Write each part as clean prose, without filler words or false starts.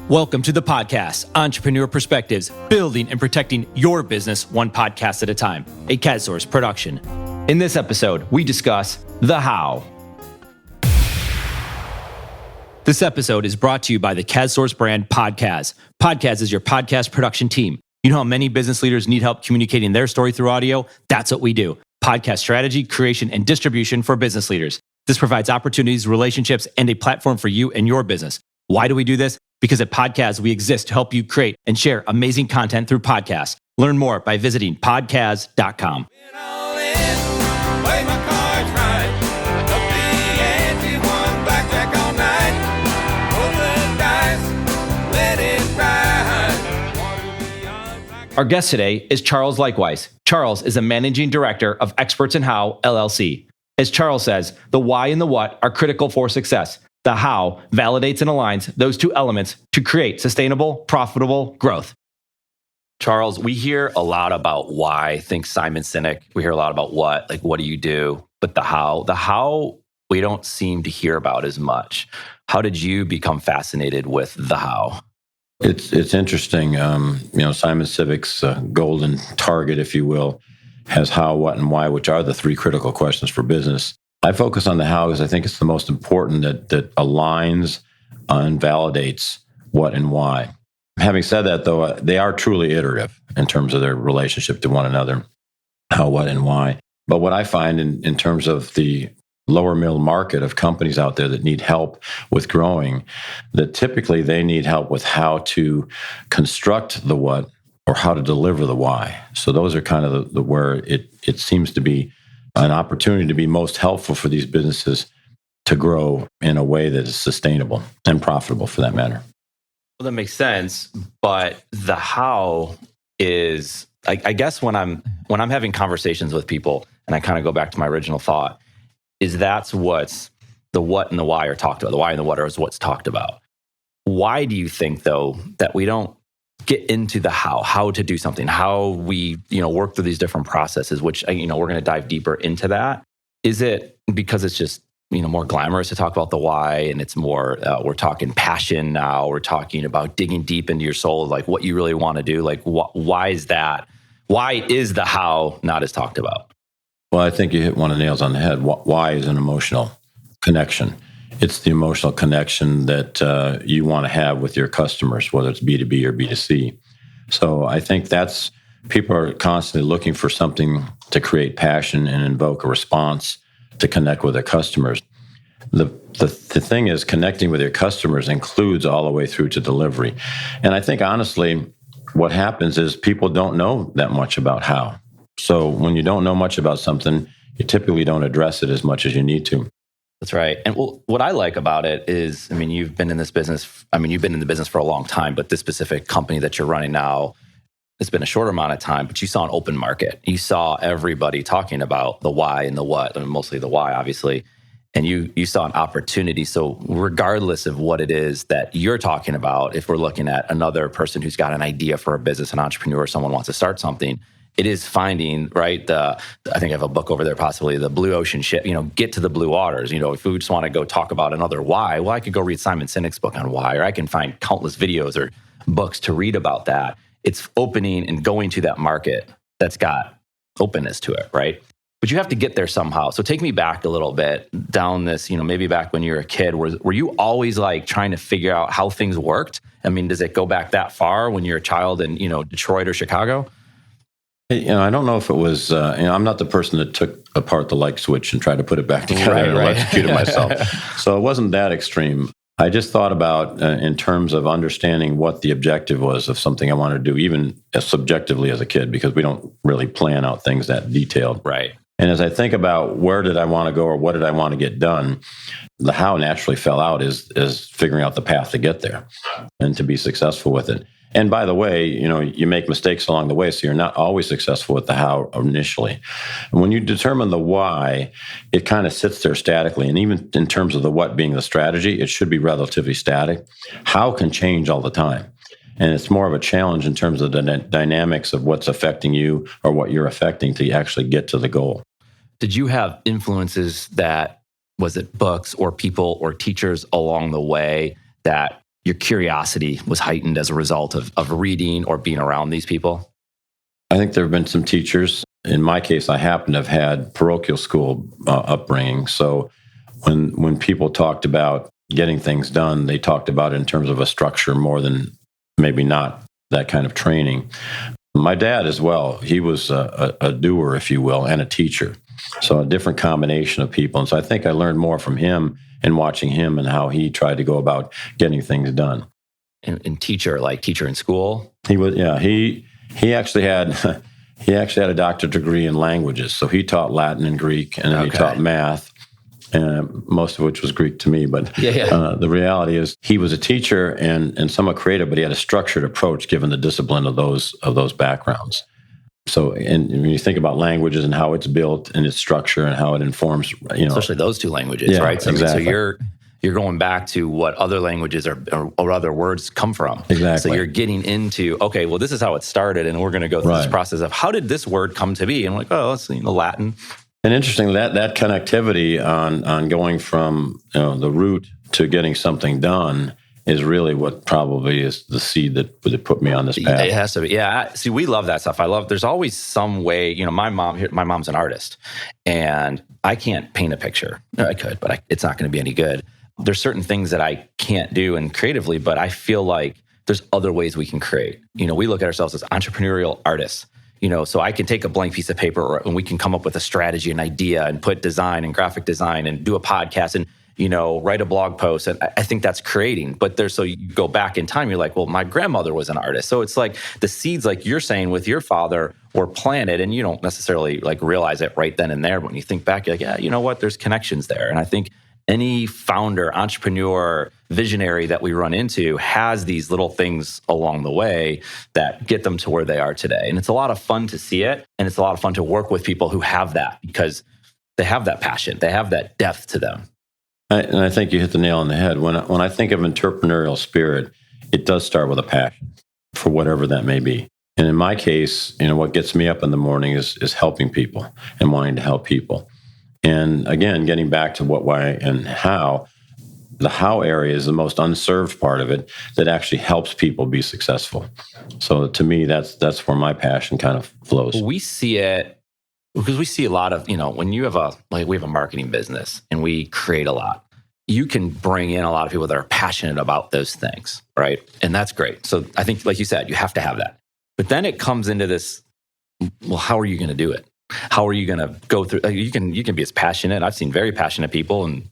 Welcome to the podcast, Entrepreneur Perspectives, building and protecting your business one podcast at a time, a CADSource production. In this episode, we discuss the how. This episode is brought to you by the CADSource brand Podcast. Podcast is your podcast production team. You know how many business leaders need help communicating their story through audio? That's what we do. Podcast strategy, creation, and distribution for business leaders. This provides opportunities, relationships, and a platform for you and your business. Why do we do this? Because at Podcast, we exist to help you create and share amazing content through podcasts. Learn more by visiting podcast.com. Our guest today is Charles Leichtweis. Charles is a managing director of Experts in How, LLC. As Charles says, the why and the what are critical for success. The how validates and aligns those two elements to create sustainable, profitable growth. Charles, we hear a lot about why. Think Simon Sinek. We hear a lot about what, like what do you do? But the how we don't seem to hear about as much. How did you become fascinated with the how? It's interesting. Simon Sinek's golden target, if you will, has how, what, and why, which are the three critical questions for business. I focus on the how because I think it's the most important that aligns and validates what and why. Having said that, though, they are truly iterative in terms of their relationship to one another, how, what, and why. But what I find in terms of the lower middle market of companies out there that need help with growing, that typically they need help with how to construct the what or how to deliver the why. So those are kind of the where it seems to be an opportunity to be most helpful for these businesses to grow in a way that is sustainable and profitable for that matter. Well, that makes sense. But the how is, I guess when I'm having conversations with people, and I kind of go back to my original thought, is that's what's the what and the why are talked about. The why and the what is what's talked about. Why do you think, though, that we don't get into the how to do something, how we, work through these different processes, which, we're going to dive deeper into that. Is it because it's just, more glamorous to talk about the why and it's more, we're talking passion now, we're talking about digging deep into your soul, like what you really want to do? Like, why is that? Why is the how not as talked about? Well, I think you hit one of the nails on the head. Why is an emotional connection. It's the emotional connection that you want to have with your customers, whether it's B2B or B2C. So I think people are constantly looking for something to create passion and invoke a response to connect with their customers. The thing is, connecting with your customers includes all the way through to delivery. And I think, honestly, what happens is people don't know that much about how. So when you don't know much about something, you typically don't address it as much as you need to. That's right. And what I like about it is, you've been in this business. You've been in the business for a long time, but this specific company that you're running now, it's been a shorter amount of time, but you saw an open market. You saw everybody talking about the why and the what, and mostly the why, obviously. And you saw an opportunity. So regardless of what it is that you're talking about, if we're looking at another person who's got an idea for a business, an entrepreneur, someone wants to start something, it is finding, right, I think I have a book over there, possibly the blue ocean ship, get to the blue waters. If we just want to go talk about another why, well, I could go read Simon Sinek's book on why, or I can find countless videos or books to read about that. It's opening and going to that market that's got openness to it, right? But you have to get there somehow. So take me back a little bit down this, maybe back when you were a kid, were you always like trying to figure out how things worked? Does it go back that far when you're a child in, Detroit or Chicago? I don't know if it was, I'm not the person that took apart the light switch and tried to put it back together and electrocute it myself. So it wasn't that extreme. I just thought about in terms of understanding what the objective was of something I wanted to do, even as subjectively as a kid, because we don't really plan out things that detailed. Right. And as I think about where did I want to go or what did I want to get done, the how naturally fell out is figuring out the path to get there and to be successful with it. And by the way, you make mistakes along the way, so you're not always successful with the how initially. And when you determine the why, it kind of sits there statically. And even in terms of the what being the strategy, it should be relatively static. How can change all the time. And it's more of a challenge in terms of the dynamics of what's affecting you or what you're affecting to actually get to the goal. Did you have influences that, was it books or people or teachers along the way that your curiosity was heightened as a result of reading or being around these people? I think there have been some teachers. In my case, I happen to have had parochial school upbringing. So when people talked about getting things done, they talked about it in terms of a structure more than maybe not that kind of training. My dad as well, he was a doer, if you will, and a teacher. So a different combination of people. And so I think I learned more from him and watching him and how he tried to go about getting things done. And teacher, like teacher in school? He was, yeah, he actually had a doctorate degree in languages. So he taught Latin and Greek, and then he taught math, most of which was Greek to me. But the reality is he was a teacher and somewhat creative, but he had a structured approach given the discipline of those backgrounds. So, and when you think about languages and how it's built and its structure and how it informs, especially those two languages, right? So, exactly. So you're going back to what other languages or other words come from. Exactly. So you're getting into, okay, well, this is how it started, and we're going to go through this process of how did this word come to be? And we're like, oh, it's Latin. And interesting that connectivity on going from the root to getting something done is really what probably is the seed that put me on this path. It has to be. Yeah. See, we love that stuff. There's always some way, my mom's an artist, and I can't paint a picture. No, I could, but it's not going to be any good. There's certain things that I can't do and creatively, but I feel like there's other ways we can create. We look at ourselves as entrepreneurial artists. So I can take a blank piece of paper and we can come up with a strategy, an idea, and put design and graphic design and do a podcast and write a blog post. And I think that's creating. But so you go back in time, you're like, well, my grandmother was an artist. So it's like the seeds, like you're saying with your father, were planted, and you don't necessarily like realize it right then and there. But when you think back, you're like, yeah, you know what? There's connections there. And I think any founder, entrepreneur, visionary that we run into has these little things along the way that get them to where they are today. And it's a lot of fun to see it. And it's a lot of fun to work with people who have that because they have that passion. They have that depth to them. And I think you hit the nail on the head. When I think of entrepreneurial spirit, it does start with a passion for whatever that may be. And in my case, what gets me up in the morning is helping people and wanting to help people. And again, getting back to what, why, and how, the how area is the most unserved part of it that actually helps people be successful. So to me, that's where my passion kind of flows. We see it because we see a lot of, when you have we have a marketing business and we create a lot, you can bring in a lot of people that are passionate about those things, right? And that's great. So I think, like you said, you have to have that. But then it comes into this, well, how are you going to do it? How are you going to go through? You can be as passionate. I've seen very passionate people and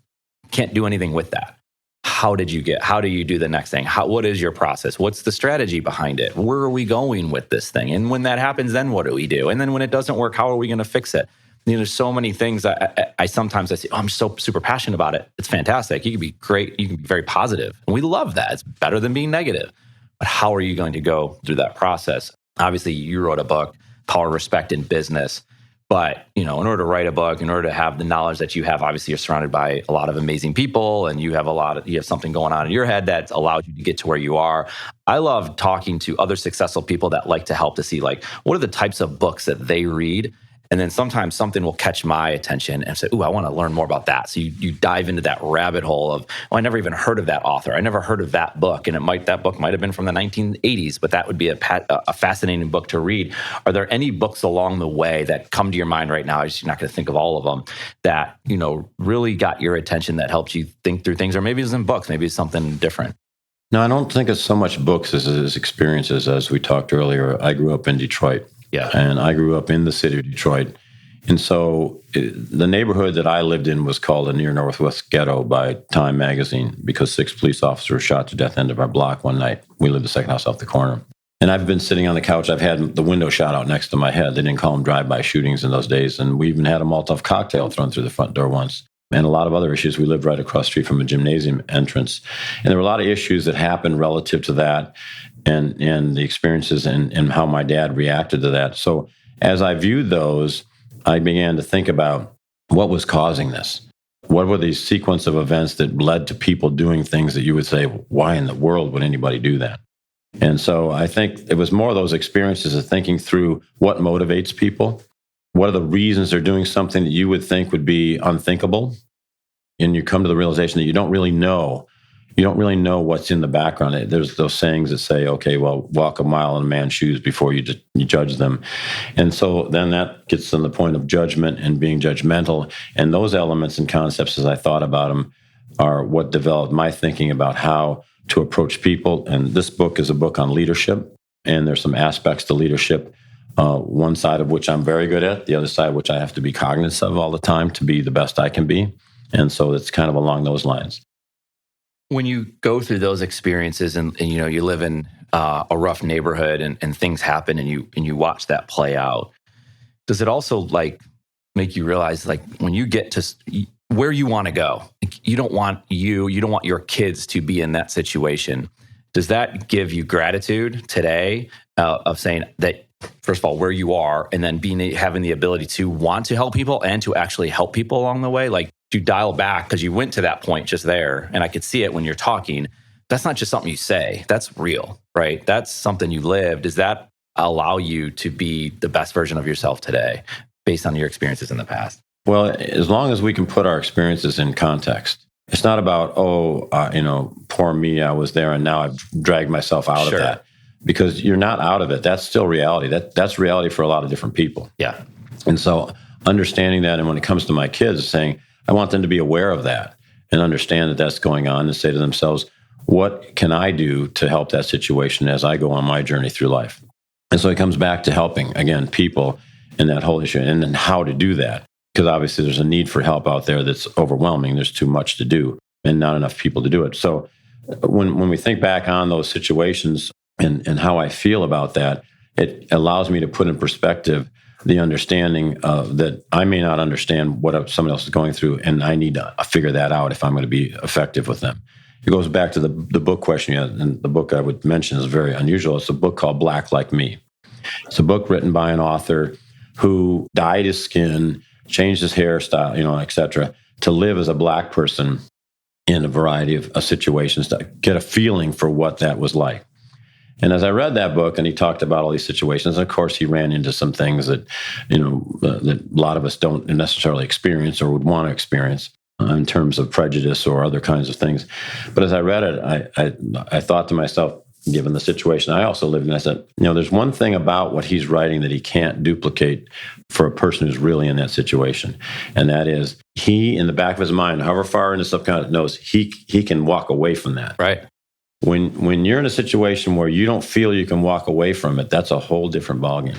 can't do anything with that. How do you do the next thing? What is your process? What's the strategy behind it? Where are we going with this thing? And when that happens, then what do we do? And then when it doesn't work, how are we going to fix it? There's so many things I sometimes say, oh, I'm so super passionate about it. It's fantastic. You can be great. You can be very positive. And we love that. It's better than being negative. But how are you going to go through that process? Obviously, you wrote a book, Power, Respect in Business. But, in order to write a book, in order to have the knowledge that you have, obviously you're surrounded by a lot of amazing people and you have something going on in your head that allows you to get to where you are. I love talking to other successful people that like to help to see what are the types of books that they read. And then sometimes something will catch my attention and say, ooh, I want to learn more about that. So you dive into that rabbit hole of, I never even heard of that author. I never heard of that book. And that book might have been from the 1980s, but that would be a fascinating book to read. Are there any books along the way that come to your mind right now? You're not going to think of all of them that, really got your attention that helped you think through things, or maybe it's in books, maybe it's something different. No, I don't think it's so much books as experiences. As we talked earlier, I grew up in Detroit. Yeah. And I grew up in the city of Detroit. And so the neighborhood that I lived in was called the Near Northwest Ghetto by Time magazine because 6 police officers were shot to death end of our block one night. We lived the second house off the corner. And I've been sitting on the couch. I've had the window shot out next to my head. They didn't call them drive-by shootings in those days. And we even had a Molotov cocktail thrown through the front door once. And a lot of other issues. We lived right across the street from a gymnasium entrance. And there were a lot of issues that happened relative to that and the experiences and how my dad reacted to that. So as I viewed those, I began to think about what was causing this. What were these sequence of events that led to people doing things that you would say, why in the world would anybody do that? And so I think it was more of those experiences of thinking through what motivates people. What are the reasons they're doing something that you would think would be unthinkable? And you come to the realization that you don't really know, you don't really know what's in the background. There's those sayings that say, okay, well, walk a mile in a man's shoes before you judge them. And so then that gets to the point of judgment and being judgmental. And those elements and concepts, as I thought about them, are what developed my thinking about how to approach people. And this book is a book on leadership. And there's some aspects to leadership, one side of which I'm very good at, the other side which I have to be cognizant of all the time to be the best I can be. And so it's kind of along those lines. When you go through those experiences and you live in a rough neighborhood and things happen and you watch that play out, does it also like make you realize like when you get to where you want to go, you don't want your kids to be in that situation? Does that give you gratitude today of saying that, first of all, where you are, and then having the ability to want to help people and to actually help people along the way? Like, you dial back because you went to that point just there, and I could see it when you're talking. That's not just something you say. That's real, right? That's something you lived. Does that allow you to be the best version of yourself today based on your experiences in the past? Well, as long as we can put our experiences in context. It's not about, poor me, I was there and now I've dragged myself out of that. Because you're not out of it. That's still reality. That's reality for a lot of different people. Yeah. And so understanding that, and when it comes to my kids, saying, I want them to be aware of that and understand that that's going on and say to themselves, what can I do to help that situation as I go on my journey through life? And so it comes back to helping, again, people in that whole issue, and then how to do that. Because obviously there's a need for help out there that's overwhelming. There's too much to do and not enough people to do it. So when we think back on those situations and how I feel about that, it allows me to put in perspective the understanding that I may not understand what someone else is going through, and I need to figure that out if I'm going to be effective with them. It goes back to the book question, and the book I would mention is very unusual. It's a book called Black Like Me. It's a book written by an author who dyed his skin, changed his hairstyle, et cetera, to live as a Black person in a variety of situations, to get a feeling for what that was like. And as I read that book, and he talked about all these situations, of course, he ran into some things that, that a lot of us don't necessarily experience or would want to experience in terms of prejudice or other kinds of things. But as I read it, I thought to myself, given the situation I also lived in, I said, there's one thing about what he's writing that he can't duplicate for a person who's really in that situation. And that is, he, in the back of his mind, however far in the subconscious, knows he can walk away from that. Right. When you're in a situation where you don't feel you can walk away from it, that's a whole different ballgame.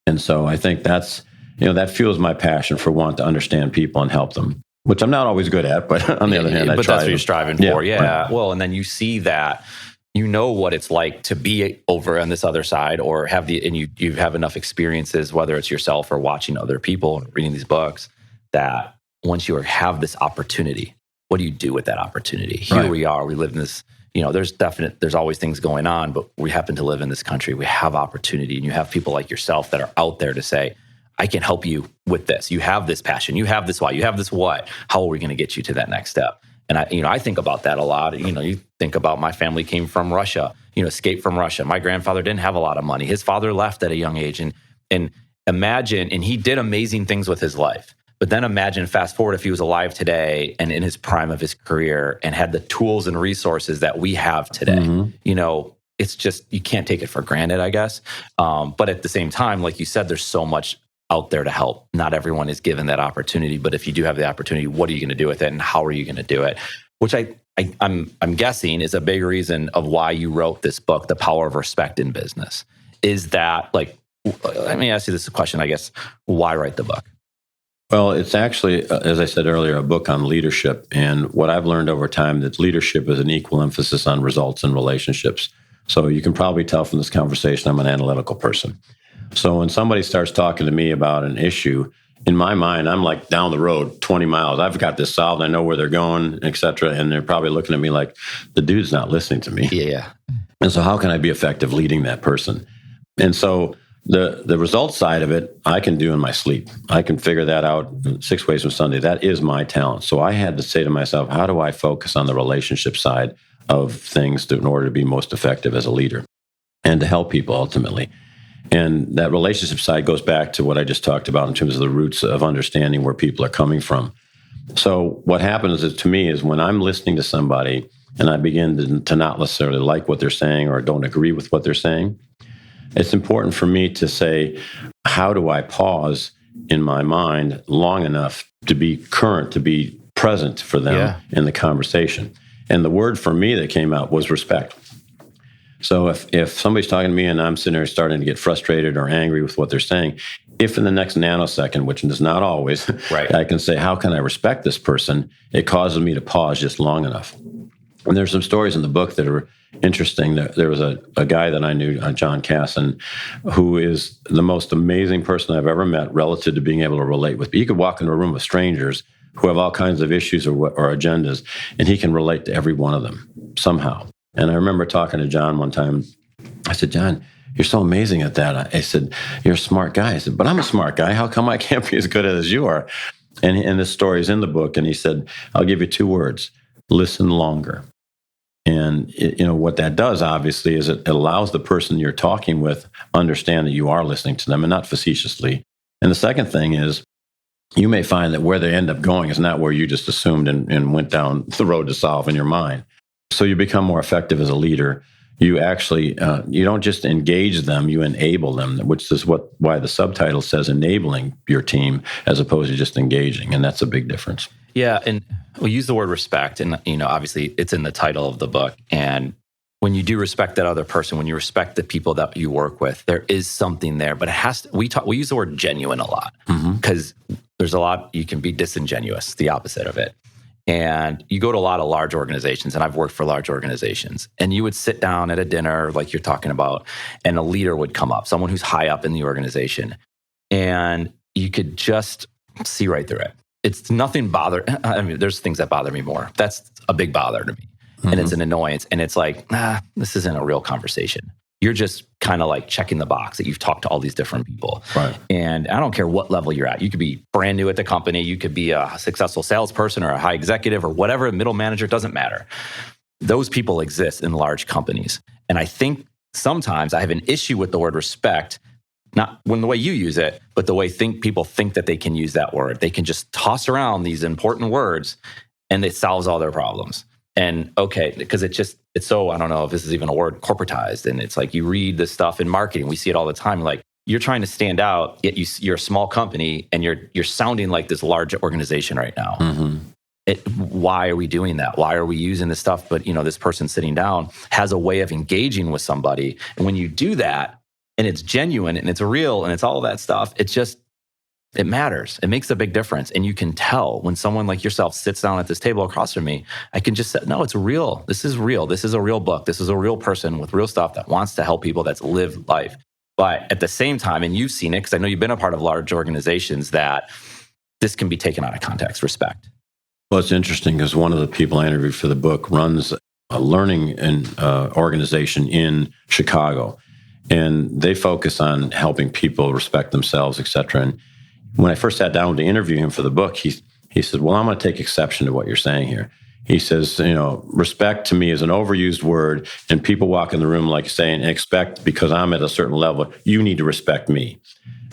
And so I think that's, that fuels my passion for wanting to understand people and help them, which I'm not always good at, but on the other hand, I try. But that's what you're striving for. Yeah. Right. Well, and then you see that, what it's like to be over on this other side, or you have enough experiences, whether it's yourself or watching other people and reading these books, that once you have this opportunity, what do you do with that opportunity? Here we are, we live in this, there's always things going on, but we happen to live in this country. We have opportunity, and you have people like yourself that are out there to say, I can help you with this. You have this passion. You have this why. You have this what. How are we going to get you to that next step? And I think about that a lot. You think about my family came from Russia, escaped from Russia. My grandfather didn't have a lot of money. His father left at a young age, and imagine, and he did amazing things with his life. But then imagine, fast forward, if he was alive today and in his prime of his career and had the tools and resources that we have today. Mm-hmm. It's just, you can't take it for granted, I guess. But at the same time, like you said, there's so much out there to help. Not everyone is given that opportunity, but if you do have the opportunity, what are you going to do with it, and how are you going to do it? Which I'm guessing is a big reason of why you wrote this book, The Power of Respect in Business. Is that, like, let me ask you this question, I guess, why write the book? Well, it's actually, as I said earlier, a book on leadership. And what I've learned over time, that leadership is an equal emphasis on results and relationships. So you can probably tell from this conversation, I'm an analytical person. So when somebody starts talking to me about an issue, in my mind, I'm like down the road 20 miles. I've got this solved. I know where they're going, et cetera. And they're probably looking at me like, the dude's not listening to me. Yeah. And so how can I be effective leading that person? And so the results side of it, I can do in my sleep. I can figure that out 6 ways from Sunday. That is my talent. So I had to say to myself, how do I focus on the relationship side of things in order to be most effective as a leader and to help people ultimately? And that relationship side goes back to what I just talked about in terms of the roots of understanding where people are coming from. So what happens to me is when I'm listening to somebody and I begin to not necessarily like what they're saying or don't agree with what they're saying, it's important for me to say, how do I pause in my mind long enough to be current, to be present for them in the conversation? And the word for me that came out was respect. So if somebody's talking to me and I'm sitting there starting to get frustrated or angry with what they're saying, if in the next nanosecond, which is not always, I can say, how can I respect this person? It causes me to pause just long enough. And there's some stories in the book that are interesting. There was a guy that I knew, John Casson, who is the most amazing person I've ever met relative to being able to relate with. He could walk into a room with strangers who have all kinds of issues or agendas, and he can relate to every one of them somehow. And I remember talking to John one time. I said, John, you're so amazing at that. I said, you're a smart guy. I said, but I'm a smart guy. How come I can't be as good as you are? And this story is in the book. And he said, I'll give you 2 words: listen longer. And what that does, obviously, is it allows the person you're talking with understand that you are listening to them and not facetiously. And the second thing is, you may find that where they end up going is not where you just assumed and went down the road to solve in your mind. So you become more effective as a leader. You actually, you don't just engage them, you enable them, which is why the subtitle says enabling your team as opposed to just engaging. And that's a big difference. Yeah, and we use the word respect, and obviously it's in the title of the book. And when you do respect that other person, when you respect the people that you work with, there is something there. But it has to. We use the word genuine a lot because there's a lot you can be disingenuous, the opposite of it. And you go to a lot of large organizations, and I've worked for large organizations, and you would sit down at a dinner like you're talking about, and a leader would come up, someone who's high up in the organization, and you could just see right through it. It's nothing there's things that bother me more. That's a big bother to me. And it's an annoyance. And it's like, this isn't a real conversation. You're just kind of like checking the box that you've talked to all these different people. Right. And I don't care what level you're at. You could be brand new at the company. You could be a successful salesperson or a high executive or whatever, a middle manager, doesn't matter. Those people exist in large companies. And I think sometimes I have an issue with the word respect, not when the way you use it, but the way people think that they can use that word. They can just toss around these important words and it solves all their problems. And because it's so, I don't know if this is even a word, corporatized. And it's like you read this stuff in marketing, we see it all the time. Like you're trying to stand out, yet you're a small company and you're sounding like this large organization right now. Why are we doing that? Why are we using this stuff? But this person sitting down has a way of engaging with somebody. And when you do that, and it's genuine and it's real and it's all of that stuff, it matters. It makes a big difference. And you can tell when someone like yourself sits down at this table across from me, I can just say, no, it's real. This is real. This is a real book. This is a real person with real stuff that wants to help people, that's lived life. But at the same time, and you've seen it, because I know you've been a part of large organizations, that this can be taken out of context, respect. Well, it's interesting because one of the people I interviewed for the book runs a learning organization in Chicago. And they focus on helping people respect themselves, et cetera. And when I first sat down to interview him for the book, he said, well, I'm going to take exception to what you're saying here. He says, respect to me is an overused word, and people walk in the room like saying, expect because I'm at a certain level, you need to respect me.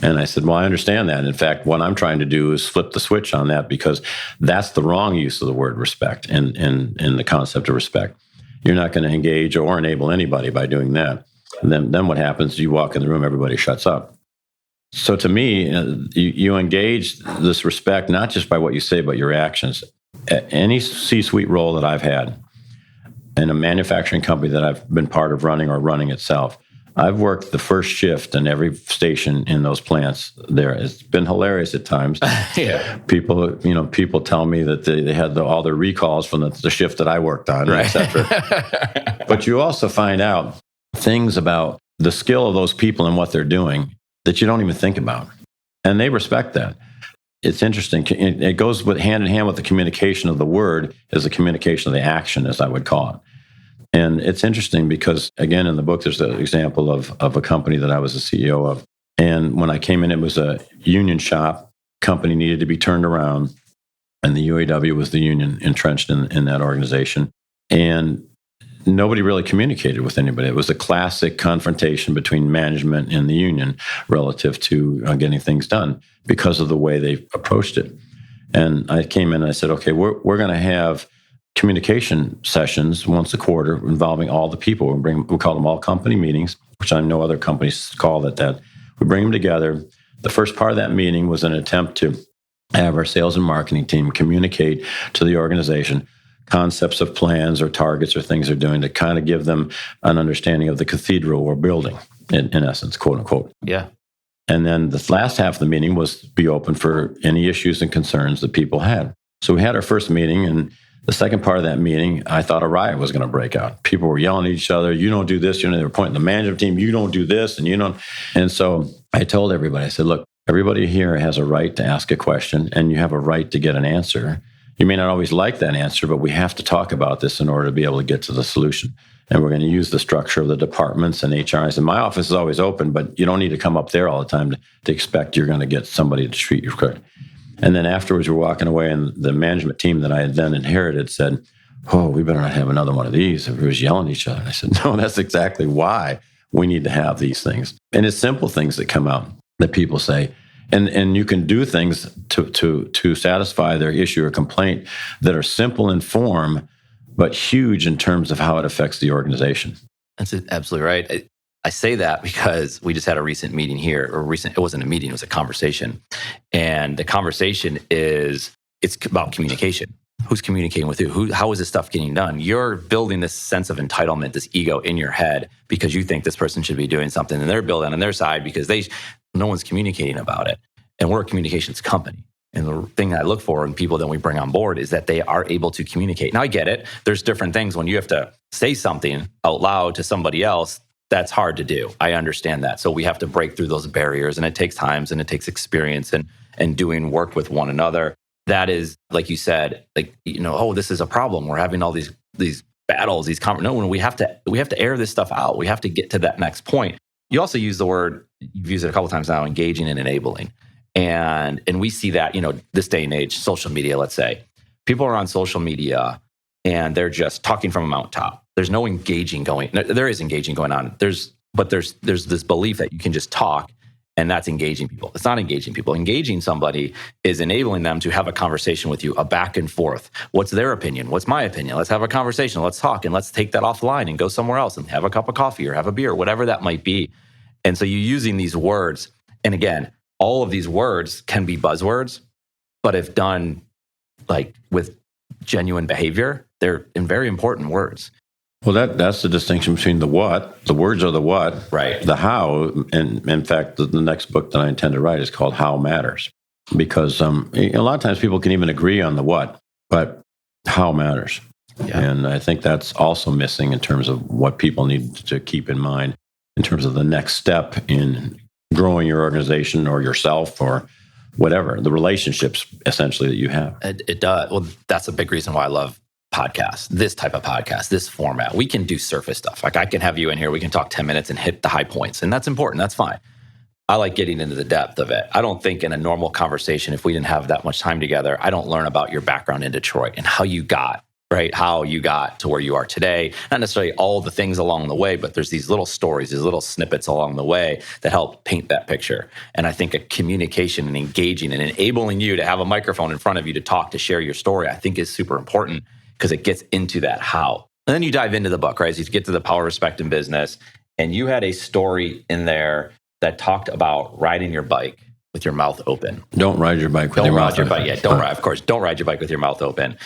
And I said, well, I understand that. In fact, what I'm trying to do is flip the switch on that because that's the wrong use of the word respect and the concept of respect. You're not going to engage or enable anybody by doing that. And then what happens? You walk in the room, everybody shuts up. So to me, you engage this respect not just by what you say, but your actions. At any C-suite role that I've had in a manufacturing company that I've been part of running or running itself, I've worked the first shift in every station in those plants there. It's been hilarious at times. People tell me that they had all their recalls from the shift that I worked on, right, et cetera. But you also find out things about the skill of those people and what they're doing that you don't even think about. And they respect that. It's interesting. It goes hand in hand with the communication of the word as the communication of the action, as I would call it. And it's interesting because, again, in the book, there's an example of a company that I was the CEO of. And when I came in, it was a union shop. Company needed to be turned around. And the UAW was the union entrenched in that organization. And nobody really communicated with anybody. It was a classic confrontation between management and the union relative to getting things done because of the way they approached it. And I came in and I said, okay, we're going to have communication sessions once a quarter involving all the people. We call them all company meetings, which I know other companies call it that. We bring them together. The first part of that meeting was an attempt to have our sales and marketing team communicate to the organization concepts of plans or targets or things they're doing to kind of give them an understanding of the cathedral we're building, in essence, quote unquote. Yeah. And then the last half of the meeting was to be open for any issues and concerns that people had. So we had our first meeting, and the second part of that meeting, I thought a riot was going to break out. People were yelling at each other. You don't do this. They were pointing the management team. You don't do this. And you don't. And so I told everybody, I said, look, everybody here has a right to ask a question, and you have a right to get an answer. You may not always like that answer, but we have to talk about this in order to be able to get to the solution. And we're going to use the structure of the departments and HRs. And my office is always open, but you don't need to come up there all the time to expect you're going to get somebody to treat you correct. And then afterwards, we're walking away, and the management team that I had then inherited said, oh, we better not have another one of these. Everybody's yelling at each other. And I said, no, that's exactly why we need to have these things. And it's simple things that come out that people say. And you can do things to satisfy their issue or complaint that are simple in form, but huge in terms of how it affects the organization. That's absolutely right. I say that because we just had a recent meeting here, it wasn't a meeting, it was a conversation. And the conversation it's about communication. Who's communicating with who? How is this stuff getting done? You're building this sense of entitlement, this ego in your head because you think this person should be doing something, and they're building on their side because no one's communicating about it. And we're a communications company. And the thing I look for in people that we bring on board is that they are able to communicate. Now, I get it. There's different things when you have to say something out loud to somebody else. That's hard to do. I understand that. So we have to break through those barriers, and it takes time and it takes experience and doing work with one another. That is, like you said, oh, this is a problem. We're having all these battles, no, we have to air this stuff out. We have to get to that next point. You also use the word, you've used it a couple of times now, engaging and enabling. And we see that, this day and age, social media, let's say. People are on social media and they're just talking from a mountaintop. There's no engaging going. There is engaging going on. There's this belief that you can just talk and that's engaging people. It's not engaging people. Engaging somebody is enabling them to have a conversation with you, a back and forth. What's their opinion? What's my opinion? Let's have a conversation. Let's talk, and let's take that offline and go somewhere else and have a cup of coffee or have a beer, whatever that might be. And so you're using these words. And again, all of these words can be buzzwords, but if done with genuine behavior, they're very important words. Well, that's the distinction between the what. The words are the what, right? The how. And in fact, the next book that I intend to write is called How Matters. Because a lot of times people can even agree on the what, but how matters. Yeah. And I think that's also missing in terms of what people need to keep in mind in terms of the next step in growing your organization or yourself or whatever, the relationships essentially that you have. It does. Well, that's a big reason why I love podcasts, this type of podcast, this format. We can do surface stuff. Like I can have you in here, we can talk 10 minutes and hit the high points, and that's important. That's fine. I like getting into the depth of it. I don't think in a normal conversation, if we didn't have that much time together, I don't learn about your background in Detroit and how you got to where you are today. Not necessarily all the things along the way, but there's these little stories, these little snippets along the way that help paint that picture. And I think a communication and engaging and enabling you to have a microphone in front of you to talk, to share your story, I think is super important because it gets into that how. And then you dive into the book, right? So you get to the power, respect, and business. And you had a story in there that talked about riding your bike with your mouth open. Don't ride your bike with your mouth open. Don't ride your bike with your mouth open.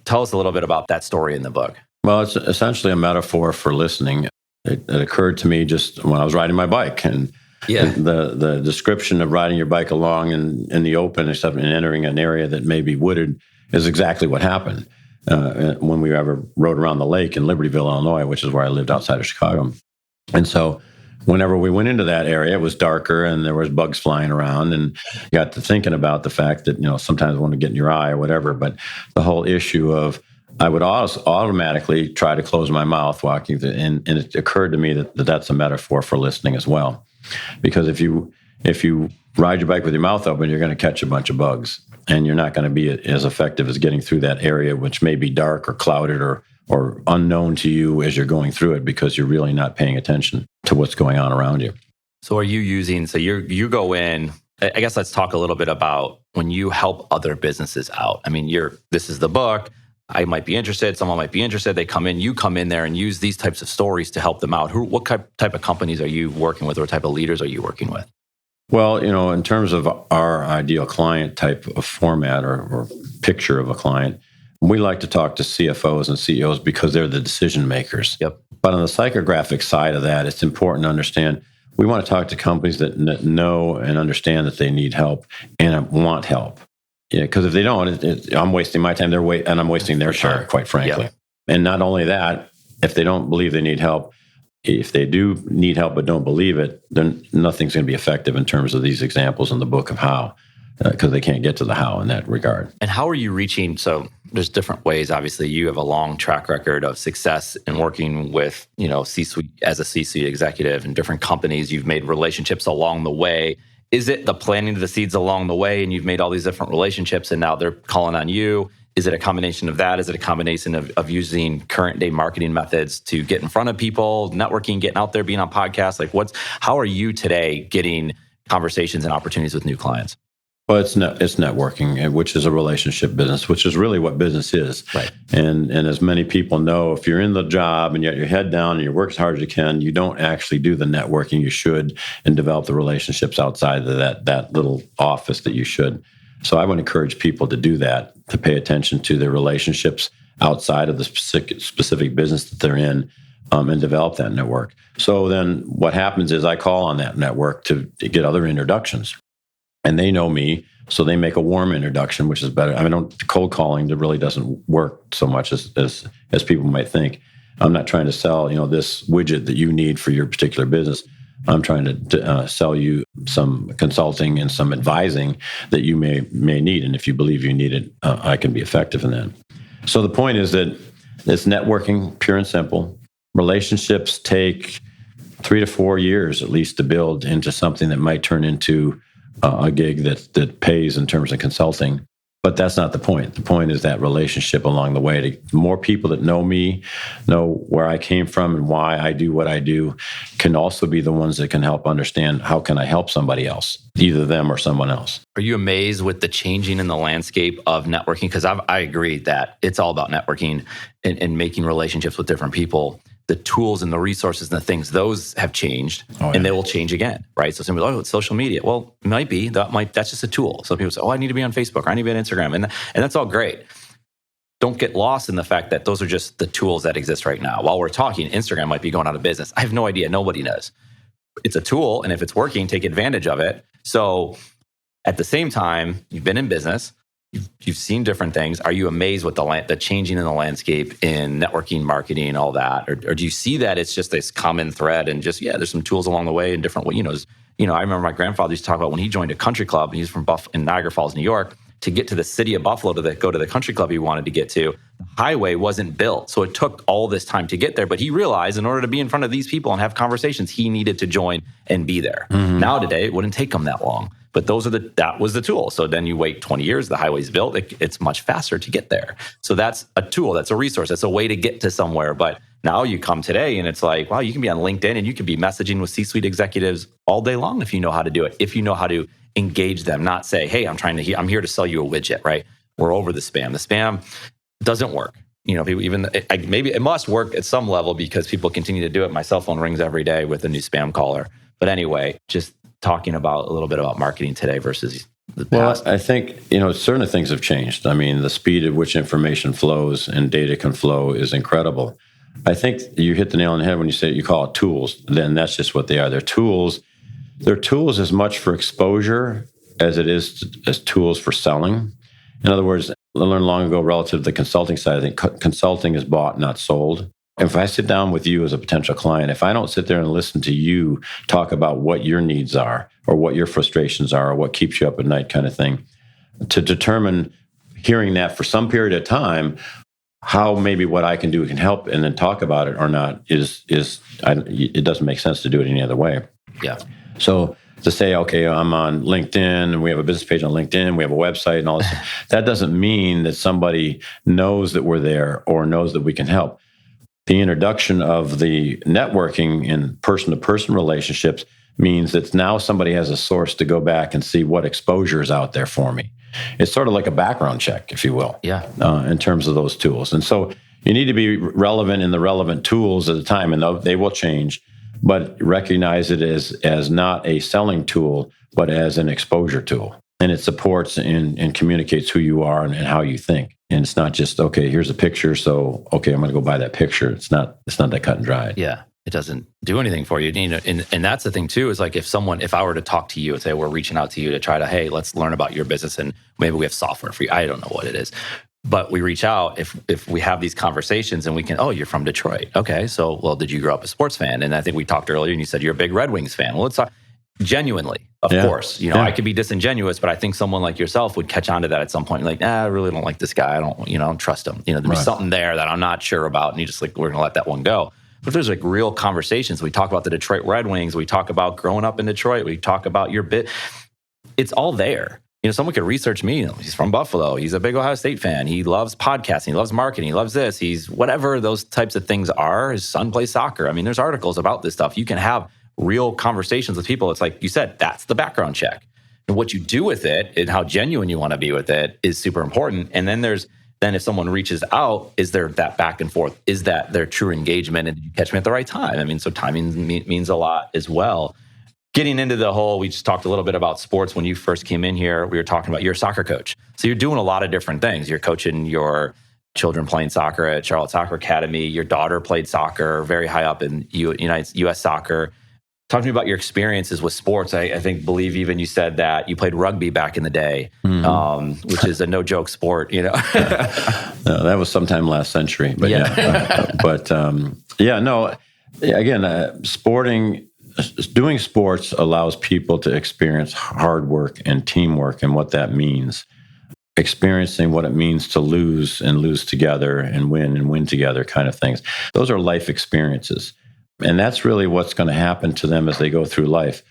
Tell us a little bit about that story in the book. Well, it's essentially a metaphor for listening. It occurred to me just when I was riding my bike, and the description of riding your bike along in the open and stuff and entering an area that may be wooded is exactly what happened when we ever rode around the lake in Libertyville, Illinois, which is where I lived outside of Chicago. And so whenever we went into that area, it was darker and there was bugs flying around, and you got to thinking about the fact that, sometimes I want to get in your eye or whatever, but the whole issue of I would automatically try to close my mouth walking and it occurred to me that that's a metaphor for listening as well. Because if you ride your bike with your mouth open, you're going to catch a bunch of bugs, and you're not going to be as effective as getting through that area, which may be dark or clouded or unknown to you as you're going through it, because you're really not paying attention to what's going on around you. So are you using, you go in, I guess let's talk a little bit about when you help other businesses out. I mean, this is the book. I might be interested, someone might be interested, they come in, you come in there and use these types of stories to help them out. What type of companies are you working with, or what type of leaders are you working with? Well, in terms of our ideal client type of format or picture of a client, we like to talk to CFOs and CEOs because they're the decision makers. Yep. But on the psychographic side of that, it's important to understand we want to talk to companies that know and understand that they need help and want help. Yeah, because if they don't, I'm wasting my time. And I'm wasting their time, quite frankly. Yep. And not only that, if they don't believe they need help, if they do need help but don't believe it, then nothing's going to be effective in terms of these examples in the book of how, because they can't get to the how in that regard. And how are you reaching? So there's different ways. Obviously, you have a long track record of success in working with, C-suite as a C-suite executive in different companies. You've made relationships along the way. Is it the planting of the seeds along the way and you've made all these different relationships and now they're calling on you? Is it a combination of that? Is it a combination of using current day marketing methods to get in front of people, networking, getting out there, being on podcasts? How are you today getting conversations and opportunities with new clients? Well, it's networking, which is a relationship business, which is really what business is. Right. And as many people know, if you're in the job and you got your head down and you work as hard as you can, you don't actually do the networking you should and develop the relationships outside of that little office that you should. So I would encourage people to do that, to pay attention to their relationships outside of the specific business that they're in, and develop that network. So then what happens is I call on that network to get other introductions. And they know me, so they make a warm introduction, which is better. Cold calling that really doesn't work so much as people might think. I'm not trying to sell, this widget that you need for your particular business. I'm trying to sell you some consulting and some advising that you may need. And if you believe you need it, I can be effective in that. So the point is that it's networking, pure and simple. Relationships take 3 to 4 years at least to build into something that might turn into a gig that pays in terms of consulting. But that's not the point. The point is that relationship along the way. The more people that know me, know where I came from and why I do what I do, can also be the ones that can help understand how can I help somebody else, either them or someone else. Are you amazed with the changing in the landscape of networking? Because I agree that it's all about networking and making relationships with different people. The tools and the resources and the things, those have changed and they will change again, right? So somebody, it's social media. Well, it might be, that's just a tool. Some people say, I need to be on Facebook or I need to be on Instagram. And that's all great. Don't get lost in the fact that those are just the tools that exist right now. While we're talking, Instagram might be going out of business. I have no idea. Nobody knows. It's a tool. And if it's working, take advantage of it. So at the same time, you've been in business. You've seen different things. Are you amazed with the changing in the landscape in networking, marketing, all that? Or do you see that it's just this common thread and just, there's some tools along the way in different ways? I remember my grandfather used to talk about when he joined a country club, he's from in Niagara Falls, New York, to get to the city of Buffalo to go to the country club he wanted to get to. The highway wasn't built. So it took all this time to get there. But he realized in order to be in front of these people and have conversations, he needed to join and be there. Mm-hmm. Now today, it wouldn't take him that long. But that was the tool. So then you wait 20 years, the highway's built, it's much faster to get there. So that's a tool, that's a resource, that's a way to get to somewhere. But now you come today and it's like, wow, you can be on LinkedIn and you can be messaging with C-suite executives all day long if you know how to do it, if you know how to engage them, not say, hey, I'm here to sell you a widget, right? We're over the spam. The spam doesn't work. People maybe it must work at some level because people continue to do it. My cell phone rings every day with a new spam caller. But anyway, just talking about a little bit about marketing today versus the past. Well, I think, certain things have changed. The speed at which information flows and data can flow is incredible. I think you hit the nail on the head when you say you call it tools. Then that's just what they are. They're tools. They're tools as much for exposure as it is as tools for selling. In other words, I learned long ago relative to the consulting side, I think consulting is bought, not sold. If I sit down with you as a potential client, if I don't sit there and listen to you talk about what your needs are or what your frustrations are or what keeps you up at night kind of thing, to determine hearing that for some period of time, how maybe what I can do can help and then talk about it or not it doesn't make sense to do it any other way. Yeah. So to say, okay, I'm on LinkedIn and we have a business page on LinkedIn, we have a website and all this, that doesn't mean that somebody knows that we're there or knows that we can help. The introduction of the networking and person-to-person relationships means that now somebody has a source to go back and see what exposure is out there for me. It's sort of like a background check, if you will, Yeah. in terms of those tools. And so you need to be relevant in the relevant tools at the time, and they will change, but recognize it as not a selling tool, but as an exposure tool. And it supports and communicates who you are and how you think. And it's not just, okay, here's a picture, so, okay, I'm going to go buy that picture. It's not that cut and dried. Yeah. It doesn't do anything for you. And that's the thing too, is like if I were to talk to you and say, we're reaching out to you to try to, hey, let's learn about your business and maybe we have software for you. I don't know what it is. But we reach out if we have these conversations and we can, oh, you're from Detroit. Okay. So, well, did you grow up a sports fan? And I think we talked earlier and you said you're a big Red Wings fan. Well, let's talk genuinely, of course. I could be disingenuous, but I think someone like yourself would catch on to that at some point. Like, I really don't like this guy. I don't trust him. There'd be something there that I'm not sure about. And you just like, we're going to let that one go. But if there's like real conversations, we talk about the Detroit Red Wings, we talk about growing up in Detroit, we talk about your bit. It's all there. Someone could research me. He's from Buffalo. He's a big Ohio State fan. He loves podcasting. He loves marketing. He loves this. He's whatever those types of things are. His son plays soccer. I mean, there's articles about this stuff. You can have real conversations with people. It's like you said, that's the background check. And what you do with it and how genuine you want to be with it is super important. And then if someone reaches out, is there that back and forth? Is that their true engagement? And did you catch me at the right time? I mean, so timing means a lot as well. Getting into the whole, we just talked a little bit about sports. When you first came in here, we were talking about you're a soccer coach. So you're doing a lot of different things. You're coaching your children playing soccer at Charlotte Soccer Academy. Your daughter played soccer very high up in U.S. soccer. Talk to me about your experiences with sports. I believe even you said that you played rugby back in the day, which is a no-joke sport, No, that was sometime last century. But doing sports allows people to experience hard work and teamwork and what that means. Experiencing what it means to lose and lose together and win together kind of things. Those are life experiences. And that's really what's going to happen to them as they go through life.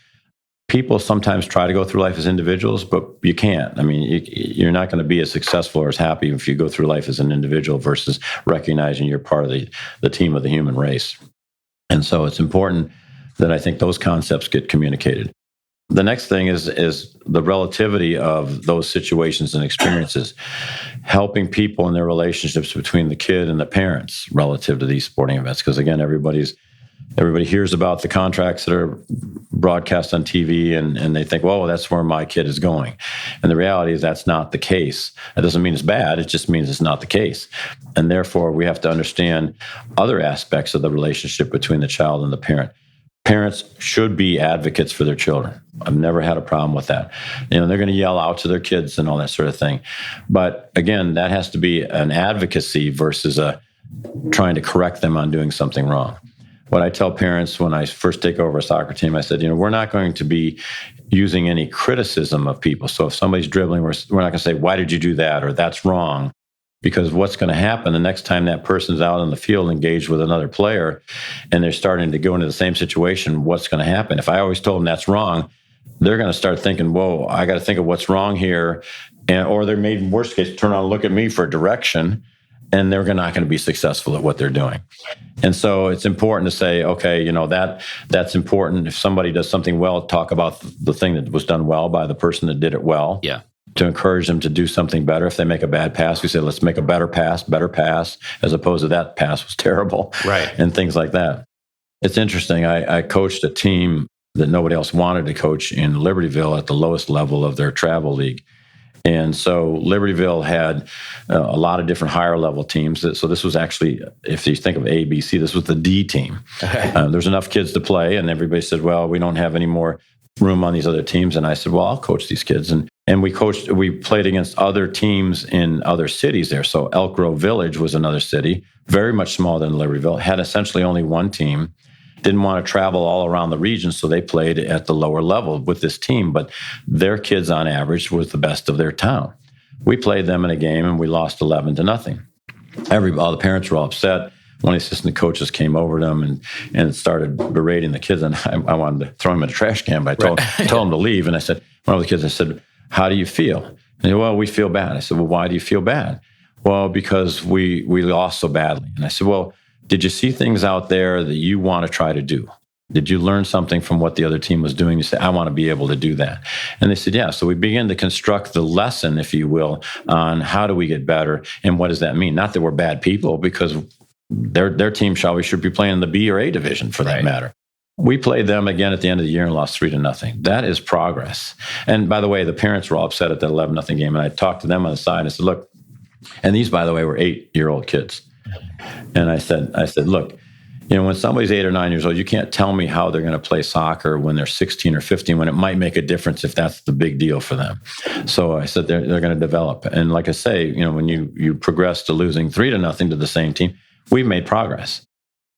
People sometimes try to go through life as individuals, but you can't. I mean, you're not going to be as successful or as happy if you go through life as an individual versus recognizing you're part of the team of the human race. And so it's important that I think those concepts get communicated. The next thing is the relativity of those situations and experiences, helping people in their relationships between the kid and the parents relative to these sporting events. Because again, everybody hears about the contracts that are broadcast on TV and they think, well, that's where my kid is going. And the reality is that's not the case. That doesn't mean it's bad. It just means it's not the case. And therefore, we have to understand other aspects of the relationship between the child and the parent. Parents should be advocates for their children. I've never had a problem with that. They're going to yell out to their kids and all that sort of thing. But again, that has to be an advocacy versus trying to correct them on doing something wrong. What I tell parents when I first take over a soccer team, I said, we're not going to be using any criticism of people. So if somebody's dribbling, we're not going to say, why did you do that? Or that's wrong. Because what's going to happen the next time that person's out on the field engaged with another player and they're starting to go into the same situation, what's going to happen? If I always told them that's wrong, they're going to start thinking, whoa, I got to think of what's wrong here. Or they may, in worst case, turn around and look at me for direction, and they're not going to be successful at what they're doing. And so it's important to say, okay, that's important. If somebody does something well, talk about the thing that was done well by the person that did it well. Yeah. To encourage them to do something better. If they make a bad pass, we say, let's make a better pass, as opposed to that pass was terrible. Right. And things like that. It's interesting. I coached a team that nobody else wanted to coach in Libertyville at the lowest level of their travel league. And so Libertyville had a lot of different higher level teams. So this was actually, if you think of A, B, C, this was the D team. Okay. There's enough kids to play. And everybody said, well, we don't have any more room on these other teams. And I said, well, I'll coach these kids. And we played against other teams in other cities there. So Elk Grove Village was another city, very much smaller than Libertyville, had essentially only one team, didn't want to travel all around the region, so they played at the lower level with this team. But their kids, on average, was the best of their town. We played them in a game, and we lost 11-0. All the parents were all upset. One of the assistant coaches came over to them and started berating the kids. And I wanted to throw him in a trash can, but I told him to leave. And I said, one of the kids, I said, how do you feel? And he said, well, we feel bad. I said, well, why do you feel bad? Well, because we lost so badly. And I said, well, did you see things out there that you want to try to do? Did you learn something from what the other team was doing? You say, I want to be able to do that. And they said, yeah. So we began to construct the lesson, if you will, on how do we get better and what does that mean? Not that we're bad people, because their team should be playing in the B or A division for that matter. We played them again at the end of the year and lost 3-0. That is progress. And by the way, the parents were all upset at that 11-0 game. And I talked to them on the side and I said, look, and these, by the way, were 8-year-old kids. And I said, look, when somebody's 8 or 9 years old, you can't tell me how they're going to play soccer when they're 16 or 15, when it might make a difference if that's the big deal for them. So I said, they're going to develop. And like I say, when you progress to losing 3-0 to the same team, we've made progress.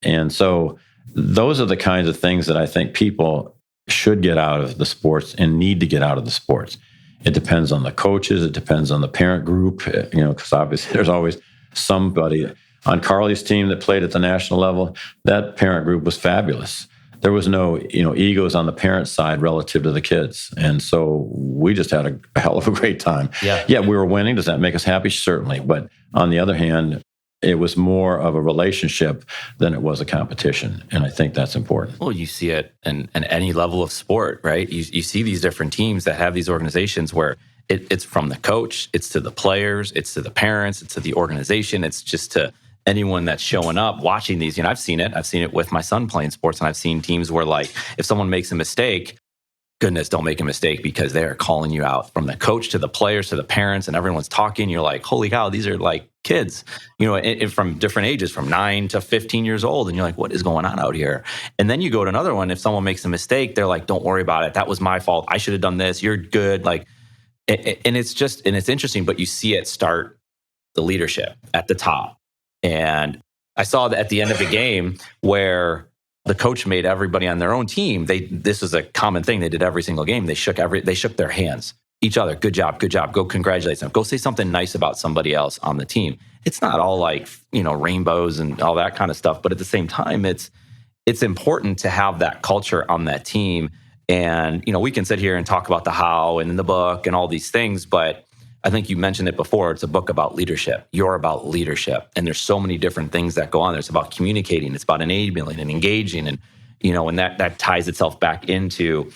And so those are the kinds of things that I think people should get out of the sports and need to get out of the sports. It depends on the coaches. It depends on the parent group, because obviously there's always somebody. On Carly's team that played at the national level, that parent group was fabulous. There was no, egos on the parent side relative to the kids. And so we just had a hell of a great time. Yeah, we were winning. Does that make us happy? Certainly. But on the other hand, it was more of a relationship than it was a competition. And I think that's important. Well, you see it in any level of sport, right? You see these different teams that have these organizations where it's from the coach, it's to the players, it's to the parents, it's to the organization, it's just to anyone that's showing up watching these. I've seen it with my son playing sports, and I've seen teams where, like, if someone makes a mistake, goodness, don't make a mistake, because they're calling you out, from the coach to the players to the parents, and everyone's talking. You're like, holy cow, these are like kids, from different ages, from 9 to 15 years old. And you're like, what is going on out here? And then you go to another one. If someone makes a mistake, they're like, don't worry about it. That was my fault. I should have done this. You're good. Like, and it's interesting, but you see it start the leadership at the top. And I saw that at the end of the game where the coach made everybody on their own team. This is a common thing they did every single game. They shook their hands, each other. Good job. Go congratulate them. Go say something nice about somebody else on the team. It's not all like, rainbows and all that kind of stuff. But at the same time, it's important to have that culture on that team. And, we can sit here and talk about the how and in the book and all these things, but I think you mentioned it before. It's a book about leadership. You're about leadership. And there's so many different things that go on there. It's about communicating. It's about enabling and engaging. And, and that ties itself back into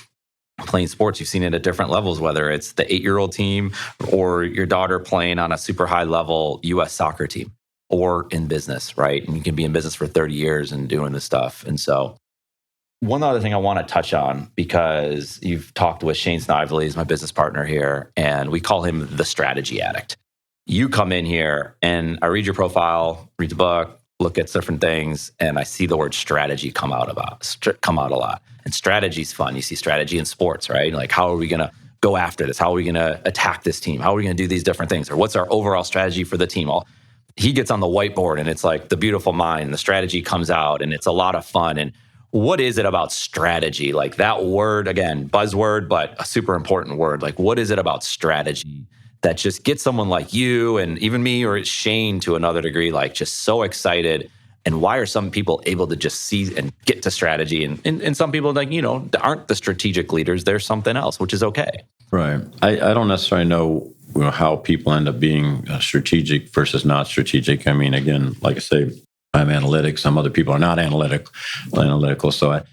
playing sports. You've seen it at different levels, whether it's the 8-year-old team or your daughter playing on a super high level U.S. soccer team, or in business, right? And you can be in business for 30 years and doing this stuff. And so one other thing I want to touch on, because you've talked with Shane Snively, he's my business partner here, and we call him the strategy addict. You come in here and I read your profile, read the book, look at different things, and I see the word strategy come out a lot. And strategy's fun. You see strategy in sports, right? Like, how are we going to go after this? How are we going to attack this team? How are we going to do these different things? Or what's our overall strategy for the team? He gets on the whiteboard and it's like the beautiful mind. The strategy comes out and it's a lot of fun. And what is it about strategy? Like, that word, again, buzzword, but a super important word. Like, what is it about strategy that just gets someone like you and even me or Shane to another degree, like, just so excited? And why are some people able to just see and get to strategy? And some people, like, aren't the strategic leaders. They're something else, which is okay. Right. I don't necessarily know how people end up being strategic versus not strategic. I mean, again, like I say, I'm analytic. Some other people are not analytical. So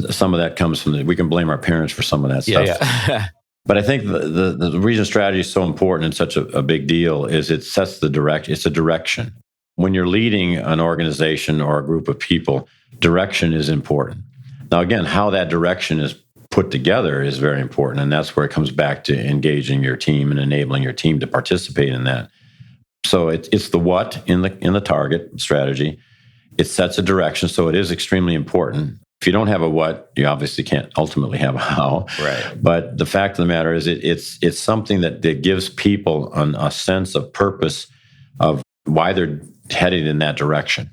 some of that comes from we can blame our parents for some of that stuff. Yeah. But I think the reason strategy is so important and such a big deal is it sets the direction. It's a direction. When you're leading an organization or a group of people, direction is important. Now, again, how that direction is put together is very important. And that's where it comes back to engaging your team and enabling your team to participate in that. So it's the what in the target strategy. It sets a direction, so it is extremely important. If you don't have a what, you obviously can't ultimately have a how. Right. But the fact of the matter is, it's something that gives people a sense of purpose of why they're headed in that direction.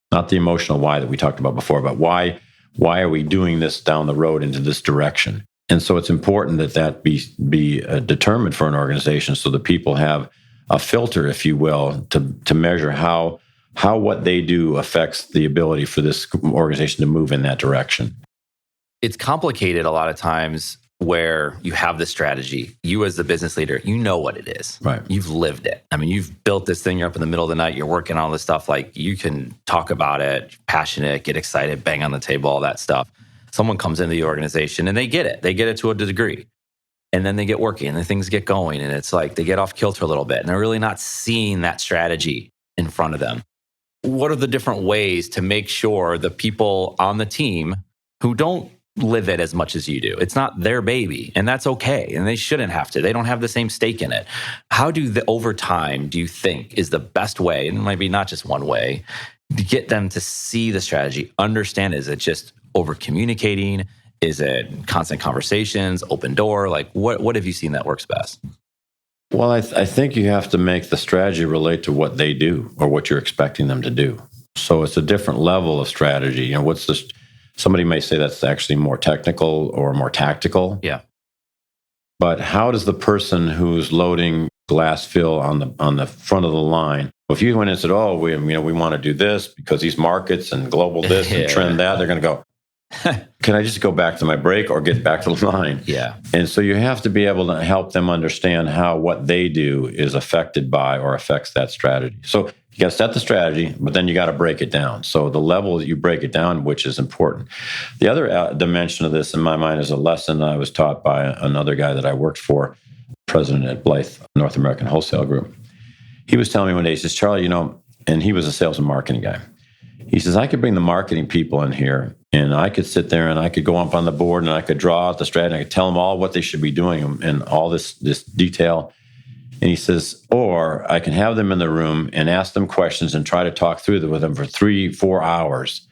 Not the emotional why that we talked about before, but why are we doing this down the road into this direction? And so it's important that be determined for an organization, so that people have a filter, if you will, to measure how what they do affects the ability for this organization to move in that direction. It's complicated a lot of times where you have the strategy. You as the business leader, you know what it is. Right. You've lived it. I mean, you've built this thing. You're up in the middle of the night. You're working on all this stuff. Like, you can talk about it, passionate, get excited, bang on the table, all that stuff. someone comes into the organization and they get it. They get it to a degree. And then they get working and then things get going. And it's like they get off kilter a little bit and they're really not seeing that strategy in front of them. What are the different ways to make sure the people on the team who don't live it as much as you do, it's not their baby, and that's okay. And they shouldn't have to. They don't have the same stake in it. How over time, do you think is the best way, and it might be not just one way, to get them to see the strategy, understand, is it just over communicating? Is it constant conversations, open door? Like what have you seen that works best? Well, I think you have to make the strategy relate to what they do or what you're expecting them to do. So it's a different level of strategy. You know, somebody may say that's actually more technical or more tactical. Yeah. But how does the person who's loading glass fill on the front of the line, if you went in and said, "Oh, we want to do this because these markets and global this and trend that," they're going to go, "Can I just go back to my break or get back to the line?" Yeah. And so you have to be able to help them understand how what they do is affected by or affects that strategy. So you got to set the strategy, but then you got to break it down. So the level that you break it down, which is important. The other dimension of this in my mind is a lesson that I was taught by another guy that I worked for, president at Blythe, North American Wholesale Group. He was telling me one day, he says, "Charlie, and he was a sales and marketing guy. He says, I could bring the marketing people in here and I could sit there and I could go up on the board and I could draw out the strategy. I could tell them all what they should be doing and all this detail. And he says, or I can have them in the room and ask them questions and try to talk through them with them for 3-4 hours.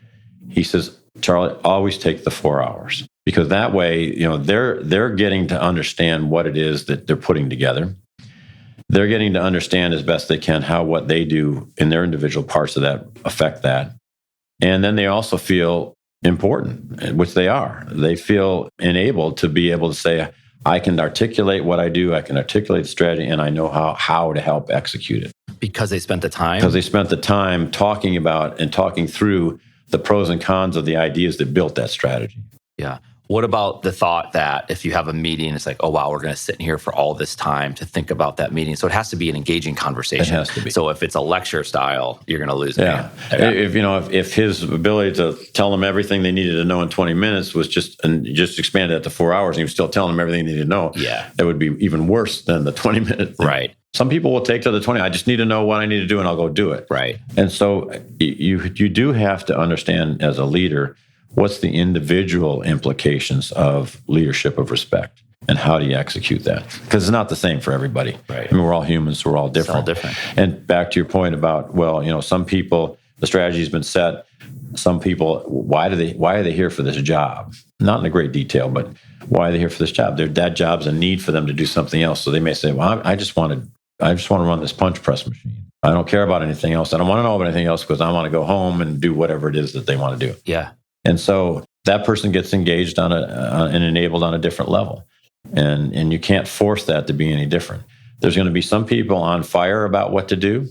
He says, Charlie, always take the 4 hours because that way, they're getting to understand what it is that they're putting together. They're getting to understand as best they can how what they do in their individual parts of that affect that. And then they also feel important, which they are. They feel enabled to be able to say, I can articulate what I do, I can articulate the strategy, and I know how to help execute it. Because they spent the time? Because they spent the time talking about and talking through the pros and cons of the ideas that built that strategy. Yeah. What about the thought that if you have a meeting, it's like, oh, wow, we're going to sit in here for all this time to think about that meeting. So it has to be an engaging conversation. It has to be. So if it's a lecture style, you're going to lose it. Yeah. If his ability to tell them everything they needed to know in 20 minutes was just expanded that to 4 hours, and he was still telling them everything they needed to know, that would be even worse than the 20 minute thing. Right. Some people will take to the 20. I just need to know what I need to do, and I'll go do it. Right. And so you do have to understand as a leader, what's the individual implications of leadership of respect and how do you execute that? Because it's not the same for everybody. Right. I mean, we're all humans, so we're all different. It's all different. And back to your point about, some people, the strategy's been set. Some people, why are they here for this job? Not in a great detail, but why are they here for this job? That job's a need for them to do something else. So they may say, well, I just want to run this punch press machine. I don't care about anything else. I don't want to know about anything else because I want to go home and do whatever it is that they want to do. Yeah. And so that person gets engaged and enabled on a different level. And you can't force that to be any different. There's going to be some people on fire about what to do.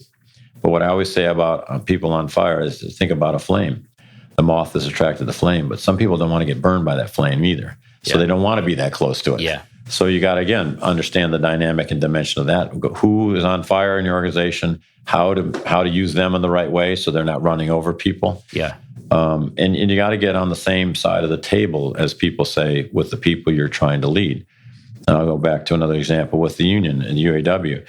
But what I always say about people on fire is to think about a flame. The moth is attracted to flame, but some people don't want to get burned by that flame either. So they don't want to be that close to it. Yeah. So you got to, again, understand the dynamic and dimension of that. Who is on fire in your organization, how to use them in the right way so they're not running over people. Yeah. And you got to get on the same side of the table, as people say, with the people you're trying to lead. And I'll go back to another example with the union and UAW.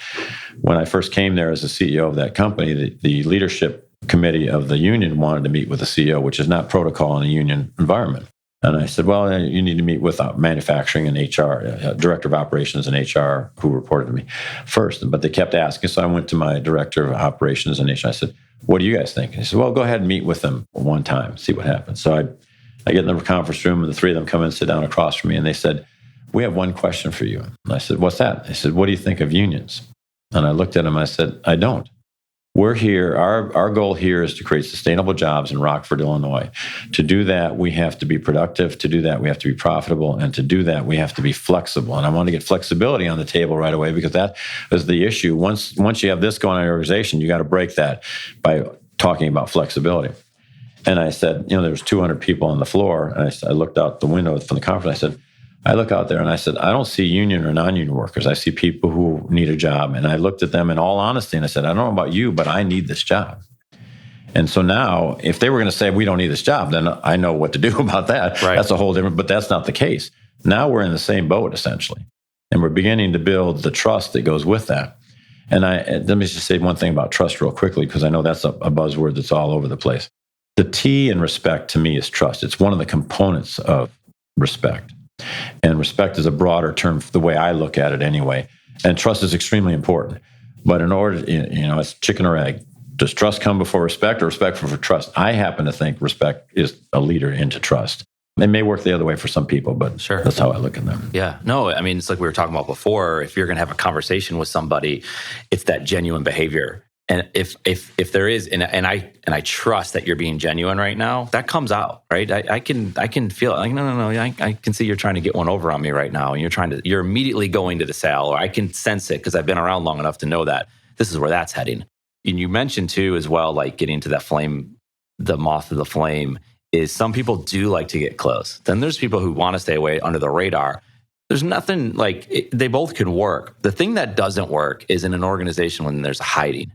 When I first came there as the CEO of that company, the leadership committee of the union wanted to meet with the CEO, which is not protocol in a union environment. And I said, well, you need to meet with manufacturing and HR, director of operations and HR, who reported to me first. But they kept asking. So I went to my director of operations and HR. I said, what do you guys think? And he said, well, go ahead and meet with them one time, see what happens. So I get in the conference room, and the three of them come in and sit down across from me. And they said, we have one question for you. And I said, what's that? They said, what do you think of unions? And I looked at them and I said, I don't. We're here. Our goal here is to create sustainable jobs in Rockford, Illinois. To do that, we have to be productive. To do that, we have to be profitable. And to do that, we have to be flexible. And I want to get flexibility on the table right away, because that is the issue. Once you have this going on in your organization, you got to break that by talking about flexibility. And I said, there was 200 people on the floor. And I looked out the window from the conference. I look out there and I said, I don't see union or non-union workers. I see people who need a job. And I looked at them in all honesty and I said, I don't know about you, but I need this job. And so now, if they were going to say, we don't need this job, then I know what to do about that. Right. That's a whole different, but that's not the case. Now we're in the same boat, essentially. And we're beginning to build the trust that goes with that. And let me just say one thing about trust real quickly, because I know that's a buzzword that's all over the place. The T in respect to me is trust. It's one of the components of respect. And respect is a broader term, the way I look at it anyway. And trust is extremely important. But in order, it's chicken or egg. Does trust come before respect or respect before trust? I happen to think respect is a leader into trust. It may work the other way for some people, but sure, that's how I look at them. Yeah. No, I mean, it's like we were talking about before. If you're going to have a conversation with somebody, it's that genuine behavior. And if there is, and I trust that you're being genuine right now, that comes out, right? I can feel it. Like, no. I can see you're trying to get one over on me right now. And you're immediately going to the sale, or I can sense it because I've been around long enough to know that this is where that's heading. And you mentioned too, as well, like getting to that flame, the moth to the flame, is some people do like to get close. Then there's people who want to stay away under the radar. There's nothing they both can work. The thing that doesn't work is in an organization when there's hiding.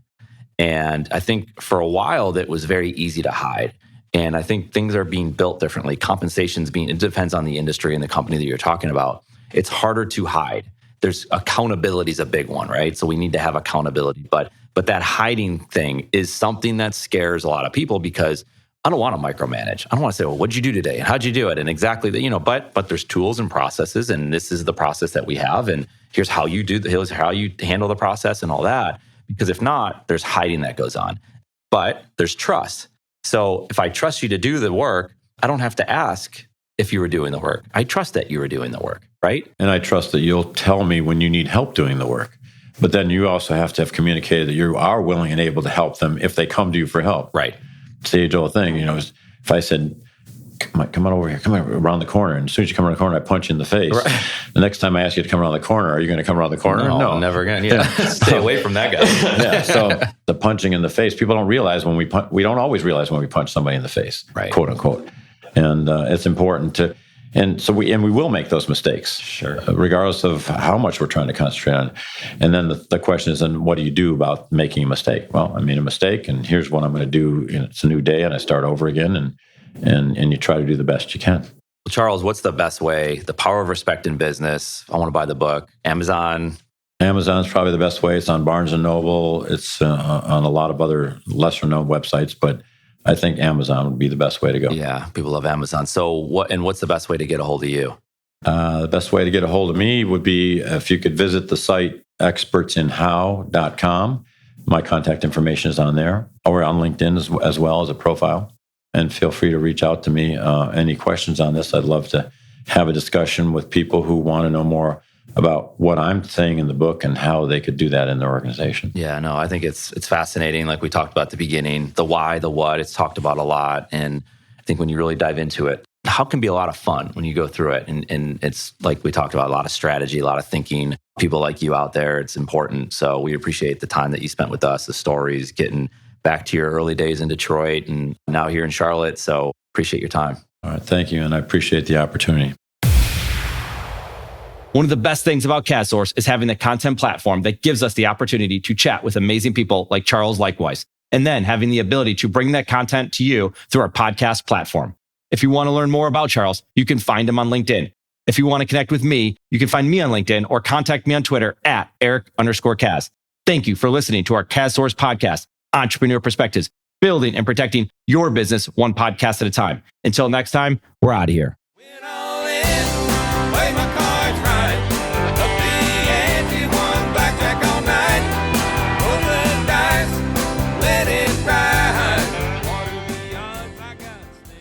And I think for a while that was very easy to hide. And I think things are being built differently. It depends on the industry and the company that you're talking about. It's harder to hide. There's accountability is a big one, right? So we need to have accountability. But that hiding thing is something that scares a lot of people because I don't want to micromanage. I don't want to say, well, what'd you do today? And how'd you do it? And exactly that, but there's tools and processes, and this is the process that we have. And here's how you here's how you handle the process and all that. Because if not, there's hiding that goes on. But there's trust. So if I trust you to do the work, I don't have to ask if you were doing the work. I trust that you were doing the work, right? And I trust that you'll tell me when you need help doing the work. But then you also have to have communicated that you are willing and able to help them if they come to you for help. Right. It's the age-old thing. If I said, come on over here, come on around the corner, and as soon as you come around the corner, I punch you in the face. Right. The next time I ask you to come around the corner, are you going to come around the corner? No, never again. Yeah. Stay away from that guy. Yeah. So the punching in the face, people don't realize when we punch. We don't always realize when we punch somebody in the face, right? Quote unquote. And it's important to. And so we will make those mistakes, sure, regardless of how much we're trying to concentrate on. And then the question is, then what do you do about making a mistake? Well, I made a mistake, and here's what I'm going to do. It's a new day, and I start over again, and you try to do the best you can. Well, Charles, what's the best way? The Power of Respect in Business. I want to buy the book. Amazon's probably the best way. It's on Barnes & Noble. It's on a lot of other lesser-known websites, but I think Amazon would be the best way to go. Yeah, people love Amazon. So what's the best way to get a hold of you? The best way to get a hold of me would be if you could visit the site expertsinhow.com. My contact information is on there, or on LinkedIn as well as a profile. And feel free to reach out to me. Any questions on this? I'd love to have a discussion with people who want to know more about what I'm saying in the book and how they could do that in their organization. Yeah, no, I think it's fascinating. Like we talked about at the beginning, the why, the what, it's talked about a lot. And I think when you really dive into it, how it can be a lot of fun when you go through it. And it's like we talked about, a lot of strategy, a lot of thinking, people like you out there, it's important. So we appreciate the time that you spent with us, the stories, getting back to your early days in Detroit and now here in Charlotte. So appreciate your time. All right, thank you. And I appreciate the opportunity. One of the best things about CADSource is having the content platform that gives us the opportunity to chat with amazing people like Charles Leichtweis, and then having the ability to bring that content to you through our podcast platform. If you want to learn more about Charles, you can find him on LinkedIn. If you want to connect with me, you can find me on LinkedIn or contact me on Twitter at Eric_Kaz. Thank you for listening to our CADSource podcast, Entrepreneur Perspectives, building and protecting your business one podcast at a time. Until next time, we're out of here.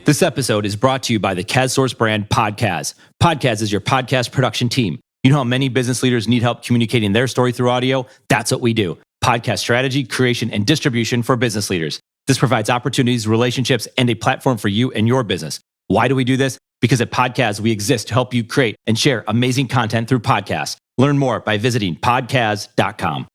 This episode is brought to you by the CADSource brand Podcast. Podcast is your podcast production team. You know how many business leaders need help communicating their story through audio? That's what we do. Podcast strategy, creation, and distribution for business leaders. This provides opportunities, relationships, and a platform for you and your business. Why do we do this? Because at Podcast, we exist to help you create and share amazing content through podcasts. Learn more by visiting podcast.com.